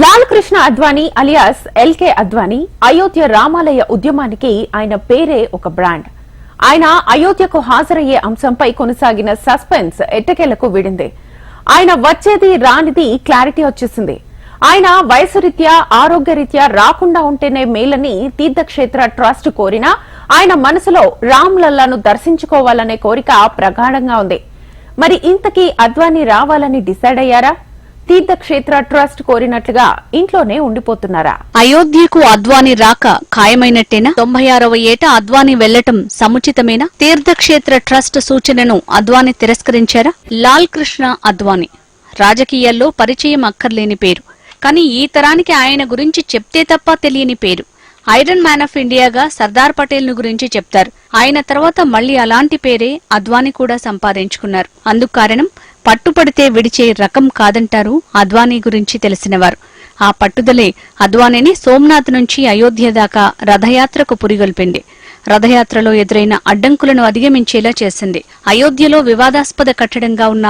Lal Krishna Advani alias LK Advani Ayodhya రామాలయ ఉద్యమానికి ఆయన పేరే ఒక బ్రాండ్. ఆయన అయోధ్యకు హాజరయ్యే అంశంపై కొనసాగిన సస్పెన్స్ ఎట్టకేలకు వీడింది. ఆయన వచ్చేది రానిది క్లారిటీ వచ్చేసింది. ఆయన వయసు రీత్యా ఆరోగ్యరీత్యా రాకుండా ఉంటేనే మేలని తీర్థక్షేత్ర ట్రస్ట్ కోరినా ఆయన మనసులో రామ్ లల్లాను దర్శించుకోవాలనే కోరిక ప్రగాఢంగా ఉంది. మరి ఇంతకీ అద్వానీ రావాలని డిసైడ్ అయ్యారా? తీర్థక్షేత్ర ట్రస్ట్ కోరినట్లుగా ఇంట్లోనే ఉండిపోతున్నారా? అయోధ్యకు అద్వానీ రాక ఖాయమైనట్టేనా? 96వ ఏట అద్వానీ వెళ్లటం సముచితమేనా? తీర్థక్షేత్ర ట్రస్ట్ సూచనను అద్వానీ తిరస్కరించారా? లాల్ కృష్ణ అద్వానీ రాజకీయాల్లో పరిచయం అక్కర్లేని పేరు, కానీ ఈ తరానికి ఆయన గురించి చెప్తే తప్ప తెలియని పేరు. ఐరన్ మ్యాన్ ఆఫ్ ఇండియాగా సర్దార్ పటేల్ ను గురించి చెప్తారు. ఆయన తర్వాత మళ్లీ అలాంటి పేరే అద్వానీ కూడా సంపాదించుకున్నారు. అందుకు కారణం పట్టుపడితే విడిచే రకం కాదంటారు అద్వానీ గురించి తెలిసినవారు. ఆ పట్టుదలే అద్వానీని సోమనాథ్ నుంచి అయోధ్య దాకా రథయాత్రకు పురిగొల్పింది. రథయాత్రలో ఎదురైన అడ్డంకులను అధిగమించేలా చేసింది. అయోధ్యలో వివాదాస్పద కట్టడంగా ఉన్న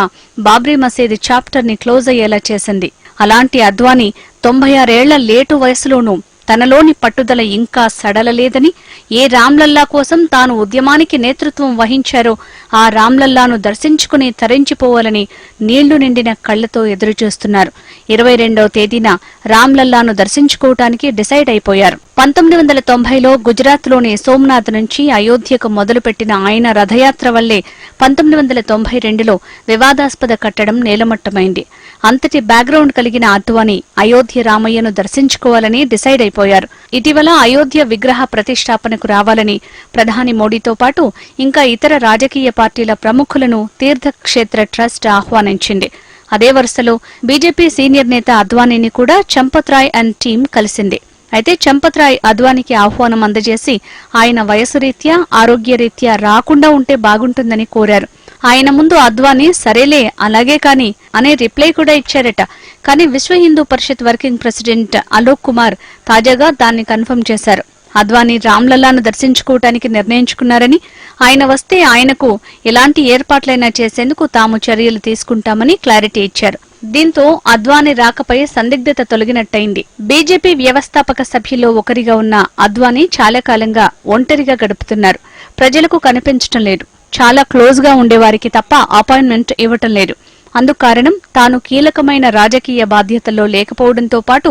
బాబ్రీ మసీదు చాప్టర్ ని క్లోజ్ అయ్యేలా చేసింది. అలాంటి అద్వానీ 96 ఏళ్ల లేటు వయసులోనూ తనలోని పట్టుదల ఇంకా సడలలేదని, ఏ రామ్లల్లా కోసం తాను ఉద్యమానికి నేతృత్వం వహించారో ఆ రామ్లల్లాను దర్శించుకుని తరించిపోవాలని నీళ్లు నిండిన కళ్లతో ఎదురుచూస్తున్నారు. 22వ తేదీన రామ్లల్లాను దర్శించుకోవటానికి డిసైడ్ అయిపోయారు. 1990లో గుజరాత్లోని సోమనాథ్ నుంచి అయోధ్యకు మొదలుపెట్టిన ఆయన రథయాత్ర వల్లే 1992లో వివాదాస్పద కట్టడం నేలమట్టమైంది. అంతటి బ్యాక్గ్రౌండ్ కలిగిన అద్వానీ అయోధ్య రామయ్యను దర్శించుకోవాలని డిసైడ్ అయిపోయారు. ఇటీవల అయోధ్య విగ్రహ ప్రతిష్టాపనకు రావాలని ప్రధాని మోడీతో పాటు ఇంకా ఇతర రాజకీయ పార్టీల ప్రముఖులను తీర్థక్షేత్ర ట్రస్ట్ ఆహ్వానించింది. అదే వరుసలో బీజేపీ సీనియర్ నేత అద్వానీని కూడా చంపత్ రాయ్ అండ్ టీం కలిసింది. అయితే చంపత్ రాయ్ అద్వానీకి ఆహ్వానం అందజేసి ఆయన వయసు రీత్యా ఆరోగ్యరీత్యా రాకుండా ఉంటే బాగుంటుందని కోరారు. ఆయన ముందు అద్వానీ సరేలే అలాగే కాని అనే రిప్లై కూడా ఇచ్చారట. కానీ విశ్వ హిందూ పరిషత్ వర్కింగ్ ప్రెసిడెంట్ అలోక్ కుమార్ తాజాగా దాన్ని కన్ఫర్మ్ చేశారు. అద్వానీ రామ్లల్లాను దర్శించుకోవటానికి నిర్ణయించుకున్నారని, ఆయన వస్తే ఆయనకు ఎలాంటి ఏర్పాట్లైనా చేసేందుకు తాము చర్యలు తీసుకుంటామని క్లారిటీ ఇచ్చారు. దీంతో అద్వానీ రాకపై సందిగ్ధత తొలగినట్టయింది. బీజేపీ వ్యవస్థాపక సభ్యుల్లో ఒకరిగా ఉన్న అద్వానీ చాలా కాలంగా ఒంటరిగా గడుపుతున్నారు. ప్రజలకు కనిపించటం లేదు. చాలా క్లోజ్ గా ఉండేవారికి తప్ప అపాయింట్మెంట్ ఇవ్వటం లేదు. అందుకు కారణం తాను కీలకమైన రాజకీయ బాధ్యతల్లో లేకపోవడంతో పాటు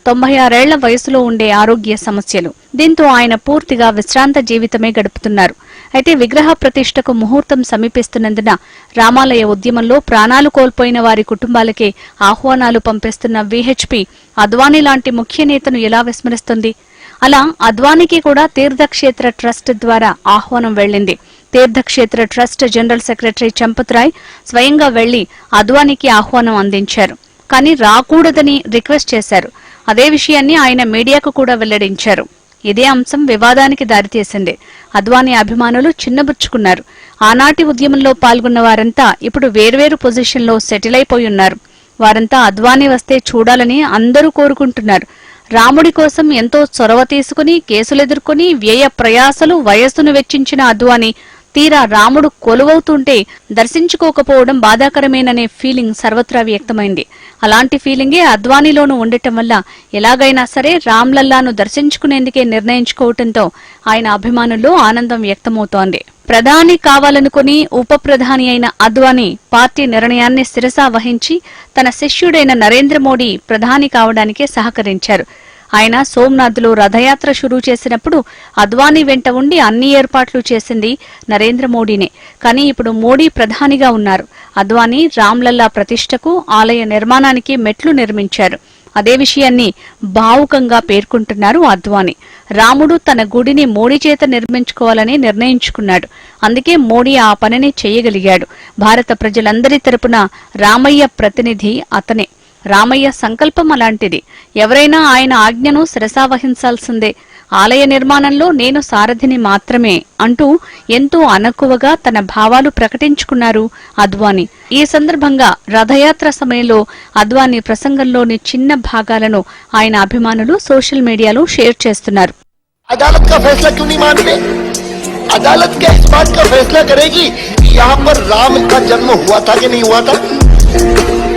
96 ఏళ్ల వయసులో ఉండే ఆరోగ్య సమస్యలు. దీంతో ఆయన పూర్తిగా విశ్రాంత జీవితమే గడుపుతున్నారు. అయితే విగ్రహ ప్రతిష్టకు ముహూర్తం సమీపిస్తున్నందున రామాలయ ఉద్యమంలో ప్రాణాలు కోల్పోయిన వారి కుటుంబాలకే ఆహ్వానాలు పంపిస్తున్న వీహెచ్పీ అద్వానీ లాంటి ముఖ్య నేతను ఎలా విస్మరిస్తుంది? అలా అద్వానీకి కూడా తీర్థక్షేత్ర ట్రస్ట్ ద్వారా ఆహ్వానం వెళ్లింది. తీర్థక్షేత్ర trust general secretary Champat Rai స్వయంగా వెళ్లి అద్వానీకి ఆహ్వానం అందించారు. కానీ రాకూడదని రిక్వెస్ట్ చేశారు. అదే విషయాన్ని ఆయన మీడియాకు కూడా వెల్లడించారు. ఇదే అంశం వివాదానికి దారితీసింది. అద్వానీ అభిమానులు చిన్నబుచ్చుకున్నారు. ఆనాటి ఉద్యమంలో పాల్గొన్న వారంతా ఇప్పుడు వేర్వేరు పొజిషన్లో సెటిల్ అయిపోయి ఉన్నారు. వారంతా అద్వానీ వస్తే చూడాలని అందరూ కోరుకుంటున్నారు. రాముడి కోసం ఎంతో చొరవ తీసుకుని కేసులెదుర్కొని వ్యయ ప్రయాసలు వయస్సును వెచ్చించిన అద్వానీ తీరా రాముడు కొలువవుతుంటే దర్శించుకోకపోవడం బాధాకరమేననే ఫీలింగ్ సర్వత్రా వ్యక్తమైంది. అలాంటి ఫీలింగే అద్వానీలోనూ ఉండటం వల్ల ఎలాగైనా సరే రామ్లల్లాను దర్శించుకునేందుకే నిర్ణయించుకోవడంతో ఆయన అభిమానుల్లో ఆనందం వ్యక్తమవుతోంది. ప్రధాని కావాలనుకుని ఉప ప్రధాని అయిన అద్వానీ పార్టీ నిర్ణయాన్ని శిరసా వహించి తన శిష్యుడైన నరేంద్ర మోడీ ప్రధాని కావడానికే సహకరించారు. ఆయన సోమనాథ్లో రథయాత్ర షురూ చేసినప్పుడు అద్వానీ వెంట ఉండి అన్ని ఏర్పాట్లు చేసింది నరేంద్ర మోడీనే. కానీ ఇప్పుడు మోడీ ప్రధానిగా ఉన్నారు. అద్వానీ రామ్లల్లా ప్రతిష్టకు, ఆలయ నిర్మాణానికి మెట్లు నిర్మించారు. అదే విషయాన్ని భావుకంగా పేర్కొంటున్నారు అద్వానీ. రాముడు తన గుడిని మోడీ చేత నిర్మించుకోవాలని నిర్ణయించుకున్నాడు. అందుకే మోడీ ఆ పనిని చేయగలిగాడు. భారత ప్రజలందరి తరపున రామయ్య ప్రతినిధి అతనే. రామయ్య సంకల్పం అలాంటిది. ఎవరైనా ఆయన ఆజ్ఞను శిరసావహించాల్సిందే. ఆలయ నిర్మాణంలో నేను సారథిని మాత్రమే అంటూ ఎంతో అనకువగా తన భావాలు ప్రకటించుకున్నారు అద్వానీ. ఈ సందర్భంగా రథయాత్ర సమయంలో అద్వానీ ప్రసంగంలోని చిన్న భాగాలను ఆయన అభిమానులు సోషల్ మీడియాలో షేర్ చేస్తున్నారు. अदालत का फैसला क्यों नहीं मानते? अदालत क्या इस बात का फैसला करेगी कि यहाँ पर राम का जन्म हुआ था कि नहीं हुआ था?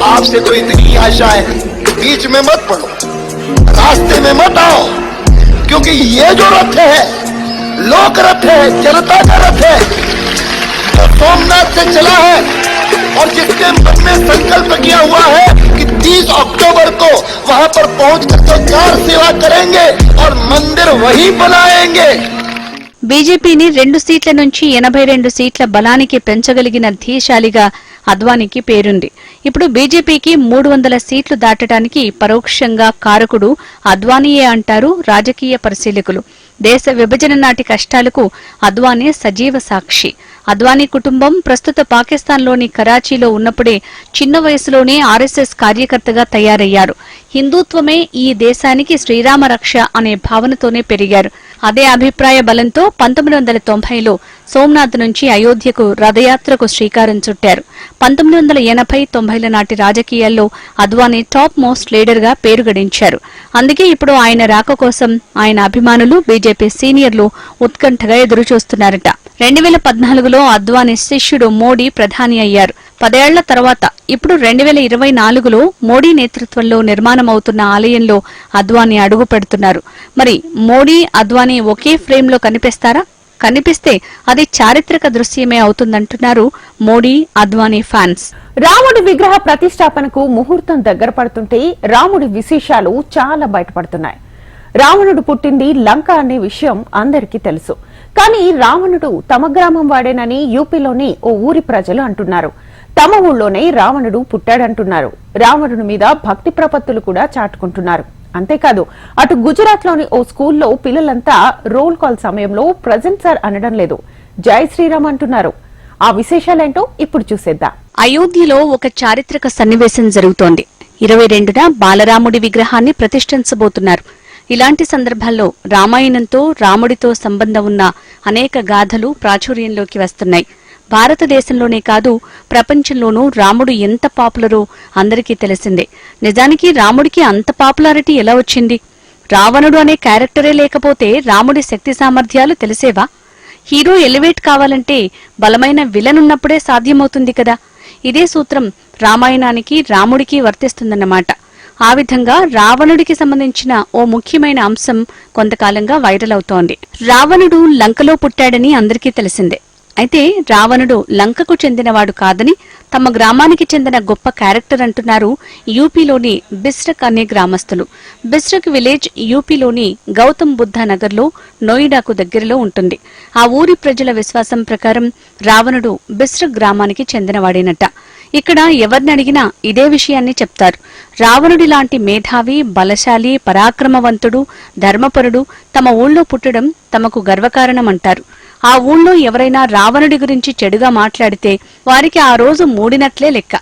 आपसे तो इतनी आशा है बीच में मत पड़ो, रास्ते में मत आओ, क्योंकि ये जो रथ है लोक रथ है, जनता का रथ है, जो सोमनाथ से चला है और जिसके मन में संकल्प किया हुआ है कि 30 अक्टूबर को वहां पर पहुंचकर तो कार सेवा करेंगे और मंदिर वही बनाएंगे। బీజేపీని 2 సీట్ల నుంచి 82 సీట్ల బలానికి పెంచగలిగిన ధీశాలిగా అద్వానీకి పేరుంది. ఇప్పుడు బీజేపీకి 300 సీట్లు దాటడానికి పరోక్షంగా కారకుడు అద్వానీయే అంటారు రాజకీయ పరిశీలకులు. దేశ విభజన నాటి కష్టాలకు అద్వానీ సజీవ సాక్షి. అద్వానీ కుటుంబం ప్రస్తుత పాకిస్తాన్లోని కరాచీలో ఉన్నప్పుడే చిన్న వయసులోనే ఆర్ఎస్ఎస్ కార్యకర్తగా తయారయ్యారు. హిందూత్వమే ఈ దేశానికి శ్రీరామ రక్ష అనే భావనతోనే పెరిగారు. అదే అభిప్రాయ బలంతో 1990లో సోమనాథ్ నుంచి అయోధ్యకు రథయాత్రకు శ్రీకారం చుట్టారు. 1980-90ల నాటి రాజకీయాల్లో అద్వానీ టాప్ మోస్ట్ లీడర్ గా పేరు గడించారు. అందుకే ఇప్పుడు ఆయన రాక కోసం ఆయన అభిమానులు, బీజేపీ సీనియర్లు ఉత్కంఠగా ఎదురుచూస్తున్నారట. 2014లో అద్వానీ శిష్యుడు మోడీ ప్రధాని అయ్యారు. 10 ఏళ్ల తర్వాత ఇప్పుడు 2024లో మోడీ నేతృత్వంలో నిర్మాణమవుతున్న ఆలయంలో అద్వానీ అడుగు పెడుతున్నారు. మరి మోడీ, అద్వానీ ఒకే ఫ్రేమ్ లో కనిపిస్తారా? కనిపిస్తే అది చారిత్రక దృశ్యమే అవుతుందంటున్నారు మోడీ, అద్వానీ ఫ్యాన్స్. రాముడి విగ్రహ ప్రతిష్టాపనకు ముహూర్తం దగ్గర పడుతుంటే రాముడి విశేషాలు చాలా బయటపడుతున్నాయి. రావణుడు పుట్టింది లంక అనే విషయం అందరికీ తెలుసు. కానీ రావణుడు తమ గ్రామం వాడేనని యూపీలోని ఓ ఊరి ప్రజలు అంటున్నారు. తమ ఊళ్ళోనే రావణుడు పుట్టాడంటున్నారు. రావణుడి మీద భక్తి ప్రపత్తులు కూడా చాటుకుంటున్నారు. అంతేకాదు, అటు గుజరాత్ లోని ఓ స్కూల్లో పిల్లలంతా రోల్ కాల్ సమయంలో ప్రజెంట్ సార్ అనడం లేదు, జై శ్రీరామ్ అంటున్నారు. ఆ విశేషాలేంటో ఇప్పుడు చూసేద్దాం. అయోధ్యలో ఒక చారిత్రక సన్నివేశం జరుగుతోంది. 22న బాలరాముడి విగ్రహాన్ని ప్రతిష్ఠించబోతున్నారు. ఇలాంటి సందర్భాల్లో రామాయణంతో, రాముడితో సంబంధం ఉన్న అనేక గాథలు ప్రాచుర్యంలోకి వస్తున్నాయి. భారతదేశంలోనే కాదు, ప్రపంచంలోనూ రాముడు ఎంత పాపులరో అందరికీ తెలిసిందే. నిజానికి రాముడికి అంత పాపులారిటీ ఎలా వచ్చింది? రావణుడు అనే క్యారెక్టరే లేకపోతే రాముడి శక్తి సామర్థ్యాలు తెలిసేవా? హీరో ఎలివేట్ కావాలంటే బలమైన విలన్ ఉన్నప్పుడే సాధ్యమవుతుంది కదా. ఇదే సూత్రం రామాయణానికి, రాముడికి వర్తిస్తుందన్నమాట. ఆ విధంగా రావణుడికి సంబంధించిన ఓ ముఖ్యమైన అంశం కొంతకాలంగా వైరల్ అవుతోంది. రావణుడు లంకలో పుట్టాడని అందరికీ తెలిసిందే. అయితే రావణుడు లంకకు చెందినవాడు కాదని, తమ గ్రామానికి చెందిన గొప్ప క్యారెక్టర్ అంటున్నారు యూపీలోని బిస్రక్ అనే గ్రామస్తులు. బిస్రక్ విలేజ్ యూపీలోని గౌతమ్ బుద్ధ నగర్లో నోయిడాకు దగ్గరలో ఉంటుంది. ఆ ఊరి ప్రజల విశ్వాసం ప్రకారం రావణుడు బిస్రక్ గ్రామానికి చెందినవాడేనట. ఇక్కడ ఎవరిని అడిగినా ఇదే విషయాన్ని చెప్తారు. రావణుడి లాంటి మేధావి, బలశాలి, పరాక్రమవంతుడు, ధర్మపరుడు తమ ఊళ్ళో పుట్టడం తమకు గర్వకారణమంటారు. ఆ ఊళ్ళో ఎవరైనా రావణుడి గురించి చెడుగా మాట్లాడితే వారికి ఆ రోజు మూడినట్లే లెక్క.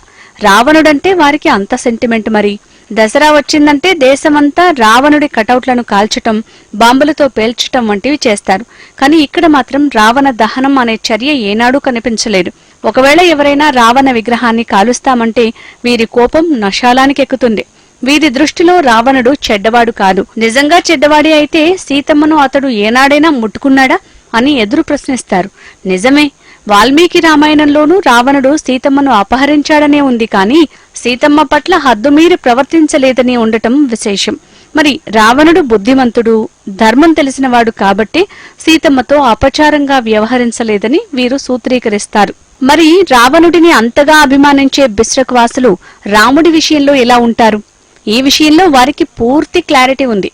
రావణుడంటే వారికి అంత సెంటిమెంట్. మరి దసరా వచ్చిందంటే దేశమంతా రావణుడి కటౌట్లను కాల్చటం, బాంబులతో పేల్చటం వంటివి చేస్తారు. కానీ ఇక్కడ మాత్రం రావణ దహనం అనే చర్య ఏనాడూ కనిపించలేదు. ఒకవేళ ఎవరైనా రావణ విగ్రహాన్ని కాలుస్తామంటే వీరి కోపం నశాలానికి ఎక్కుతుంది. వీరి దృష్టిలో రావణుడు చెడ్డవాడు కాదు. నిజంగా చెడ్డవాడి అయితే సీతమ్మను అతడు ఏనాడైనా ముట్టుకున్నాడా అని ఎదురు ప్రశ్నిస్తారు. నిజమే, వాల్మీకి రామాయణంలోనూ రావణుడు సీతమ్మను అపహరించాడనే ఉంది, కానీ సీతమ్మ పట్ల హద్దుమీరి ప్రవర్తించలేదని ఉండటం విశేషం. మరి రావణుడు బుద్ధిమంతుడు, ధర్మం తెలిసినవాడు కాబట్టి సీతమ్మతో అపచారంగా వ్యవహరించలేదని వీరు సూత్రీకరిస్తారు. మరి రావణుడిని అంతగా అభిమానించే బిస్రక్ వాసులు రాముడి విషయంలో ఎలా ఉంటారు? ఈ విషయంలో వారికి పూర్తి క్లారిటీ ఉంది.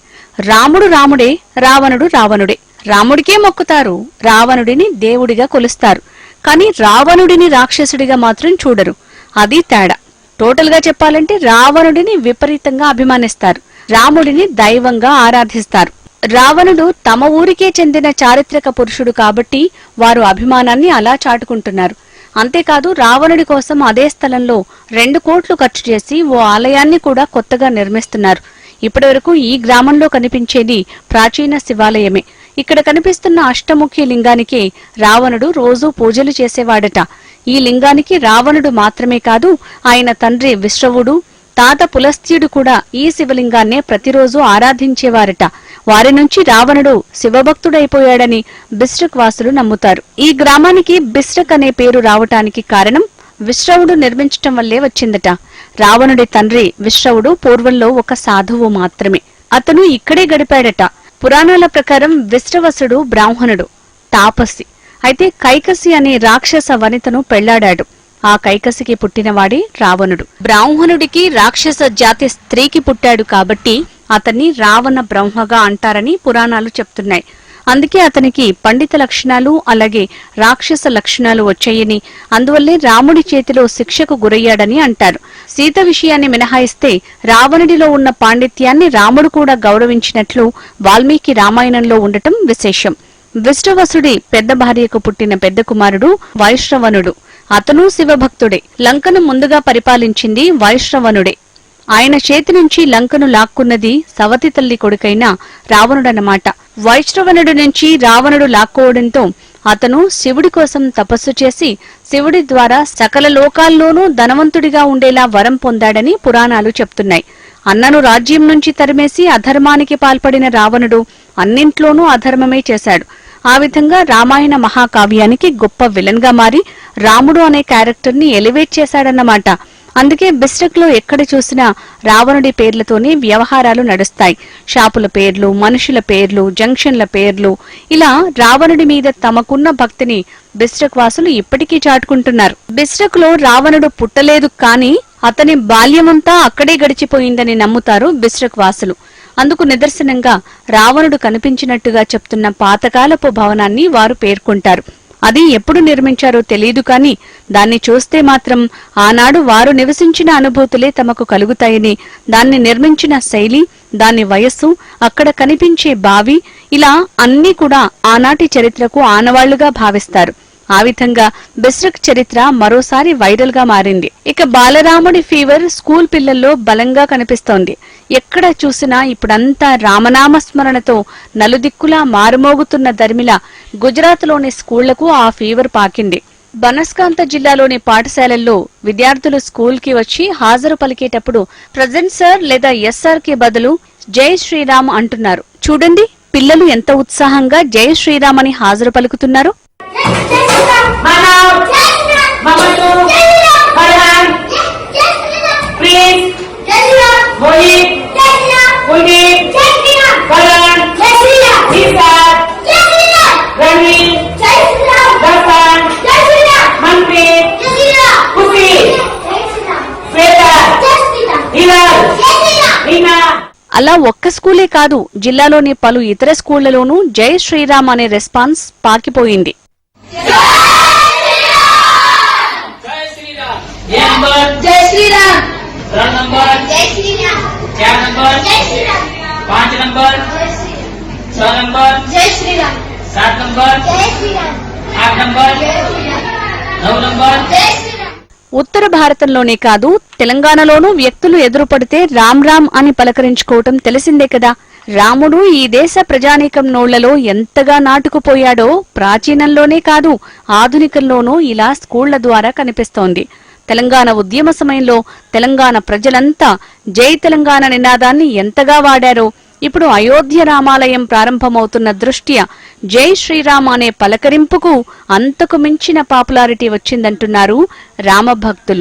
రాముడు రాముడే, రావణుడు రావణుడే. రాముడికే మొక్కుతారు, రావణుడిని దేవుడిగా కొలుస్తారు. కానీ రావణుడిని రాక్షసుడిగా మాత్రం చూడరు. అది తేడా. టోటల్ గా చెప్పాలంటే రావణుడిని విపరీతంగా అభిమానిస్తారు, రాముడిని దైవంగా ఆరాధిస్తారు. రావణుడు తమ ఊరికే చెందిన చారిత్రక పురుషుడు కాబట్టి వారు అభిమానాన్ని అలా చాటుకుంటున్నారు. అంతేకాదు, రావణుడి కోసం అదే స్థలంలో 2 కోట్లు ఖర్చు చేసి ఓ ఆలయాన్ని కూడా కొత్తగా నిర్మిస్తున్నారు. ఇప్పటివరకు ఈ గ్రామంలో కనిపించేది ప్రాచీన శివాలయమే. ఇక్కడ కనిపిస్తున్న అష్టముఖి లింగానికి రావణుడు రోజూ పూజలు చేసేవాడట. ఈ లింగానికి రావణుడు మాత్రమే కాదు, ఆయన తండ్రి విశ్రవుడు, తాత పులస్త్యుడు కూడా ఈ శివలింగాన్నే ప్రతిరోజు ఆరాధించేవారట. వారి నుంచి రావణుడు శివభక్తుడైపోయాడని బిస్రక్ వాసులు నమ్ముతారు. ఈ గ్రామానికి బిస్రక్ అనే పేరు రావటానికి కారణం విశ్రవుడు నిర్మించటం వల్లే వచ్చిందట. రావణుడి తండ్రి విశ్రవుడు పూర్వంలో ఒక సాధువు మాత్రమే. అతను ఇక్కడే గడిపాడట. పురాణాల ప్రకారం విశ్రవసుడు బ్రాహ్మణుడు, తాపసి. అయితే కైకసి అనే రాక్షస వనితను పెళ్లాడాడు. ఆ కైకసికి పుట్టినవాడే రావణుడు. బ్రాహ్మణుడికి రాక్షస జాతి స్త్రీకి పుట్టాడు కాబట్టి అతన్ని రావణ బ్రహ్మగా అంటారని పురాణాలు చెప్తున్నాయి. అందుకే అతనికి పండిత లక్షణాలు అలాగే రాక్షస లక్షణాలు వచ్చాయని, అందువల్లే రాముడి చేతిలో శిక్షకు గురయ్యాడని అంటారు. సీత విషయాన్ని మినహాయిస్తే రావణుడిలో ఉన్న పాండిత్యాన్ని రాముడు కూడా గౌరవించినట్లు వాల్మీకి రామాయణంలో ఉండటం విశేషం. విష్ణువసుడి పెద్ద భార్యకు పుట్టిన పెద్ద కుమారుడు వైశ్రవణుడు. అతను శివభక్తుడే. లంకను ముందుగా పరిపాలించింది వైశ్రవణుడే. ఆయన చేతి నుంచి లంకను లాక్కున్నది సవతి తల్లి కొడుకైన రావణుడన్నమాట. వైశ్రవణుడి నుంచి రావణుడు లాక్కోవడంతో అతను శివుడి కోసం తపస్సు చేసి శివుడి ద్వారా సకల లోకాల్లోనూ ధనవంతుడిగా ఉండేలా వరం పొందాడని పురాణాలు చెప్తున్నాయి. అన్నను రాజ్యం నుంచి తరిమేసి అధర్మానికి పాల్పడిన రావణుడు అన్నింట్లోనూ అధర్మమే చేశాడు. ఆ విధంగా రామాయణ మహాకావ్యానికి గొప్ప విలన్ గా మారి రాముడు అనే క్యారెక్టర్ ని ఎలివేట్ చేశాడన్నమాట. అందుకే బిస్ట్రిక్ట్ లో ఎక్కడ చూసినా రావణుడి పేర్లతోనే వ్యవహారాలు నడుస్తాయి. షాపుల పేర్లు, మనుషుల పేర్లు, జంక్షన్ల పేర్లు, ఇలా రావణుడి మీద తమకున్న భక్తిని బిస్ట్రిక్ట్ వాసులు ఇప్పటికీ చాటుకుంటున్నారు. బిస్ట్రిక్ట్ లో రావణుడు పుట్టలేదు, కానీ అతని బాల్యమంతా అక్కడే గడిచిపోయిందని నమ్ముతారు బిస్ట్రిక్ట్ వాసులు. అందుకు నిదర్శనంగా రావణుడు కనిపించినట్టుగా చెప్తున్న పాతకాలపు భవనాన్ని వారు పేర్కొంటారు. అది ఎప్పుడు నిర్మించారో తెలియదు, కానీ దాన్ని చూస్తే మాత్రం ఆనాడు వారు నివసించిన అనుభూతులే తమకు కలుగుతాయని, దాన్ని నిర్మించిన శైలి, దాని వయస్సు, అక్కడ కనిపించే బావి, ఇలా అన్నీ కూడా ఆనాటి చరిత్రకు ఆనవాళ్లుగా భావిస్తారు. ఆ విధంగా బిస్ట్రిక్ట్ చరిత్ర మరోసారి వైరల్ గా మారింది. ఇక బాలరాముడి ఫీవర్ స్కూల్ పిల్లల్లో బలంగా కనిపిస్తోంది. ఎక్కడ చూసినా ఇప్పుడంతా రామనామస్మరణతో నలుదిక్కులా మారుమోగుతున్న దరిమిలా గుజరాత్లోని స్కూళ్లకు ఆ ఫీవర్ పాకింది. బనస్కాంత జిల్లాలోని పాఠశాలల్లో విద్యార్థులు స్కూల్ కి వచ్చి హాజరు పలికేటప్పుడు ప్రజెంట్ సార్ లేదా ఎస్ సార్ కి బదులు జై శ్రీరామ్ అంటున్నారు. చూడండి, పిల్లలు ఎంత ఉత్సాహంగా జై శ్రీరామ్ అని హాజరు పలుకుతున్నారు. అలా ఒక్క స్కూలే కాదు, జిల్లాలోని పలు ఇతర స్కూళ్లలోనూ జై శ్రీరామ్ అనే రెస్పాన్స్ పాకిపోయింది. जय श्री राम। रन नंबर जय श्री राम। 4 नंबर जय श्री राम। 5 नंबर जय श्री राम। 6 नंबर जय श्री राम। 7 नंबर जय श्री राम। 8 नंबर जय श्री राम। 9 नंबर जय श्री राम। ఉత్తర భారతంలోనే కాదు, తెలంగాణలోనూ వ్యక్తులు ఎదురుపడితే రామ్ రామ్ అని పలకరించుకోవటం తెలిసిందే కదా. రాముడు ఈ దేశ ప్రజానీకం నోళ్లలో ఎంతగా నాటుకుపోయాడో ప్రాచీనంలోనే కాదు, ఆధునికంలోనూ ఇలా స్కూళ్ల ద్వారా కనిపిస్తోంది. తెలంగాణ ఉద్యమ సమయంలో తెలంగాణ ప్రజలంతా జై తెలంగాణ నినాదాన్ని ఎంతగా వాడారో ఇప్పుడు అయోధ్య రామాలయం ప్రారంభమవుతున్న దృష్ట్యా జై శ్రీరామ్ అనే పలకరింపుకు అంతకు మించిన పాపులారిటీ వచ్చిందంటున్నారు రామభక్తులు.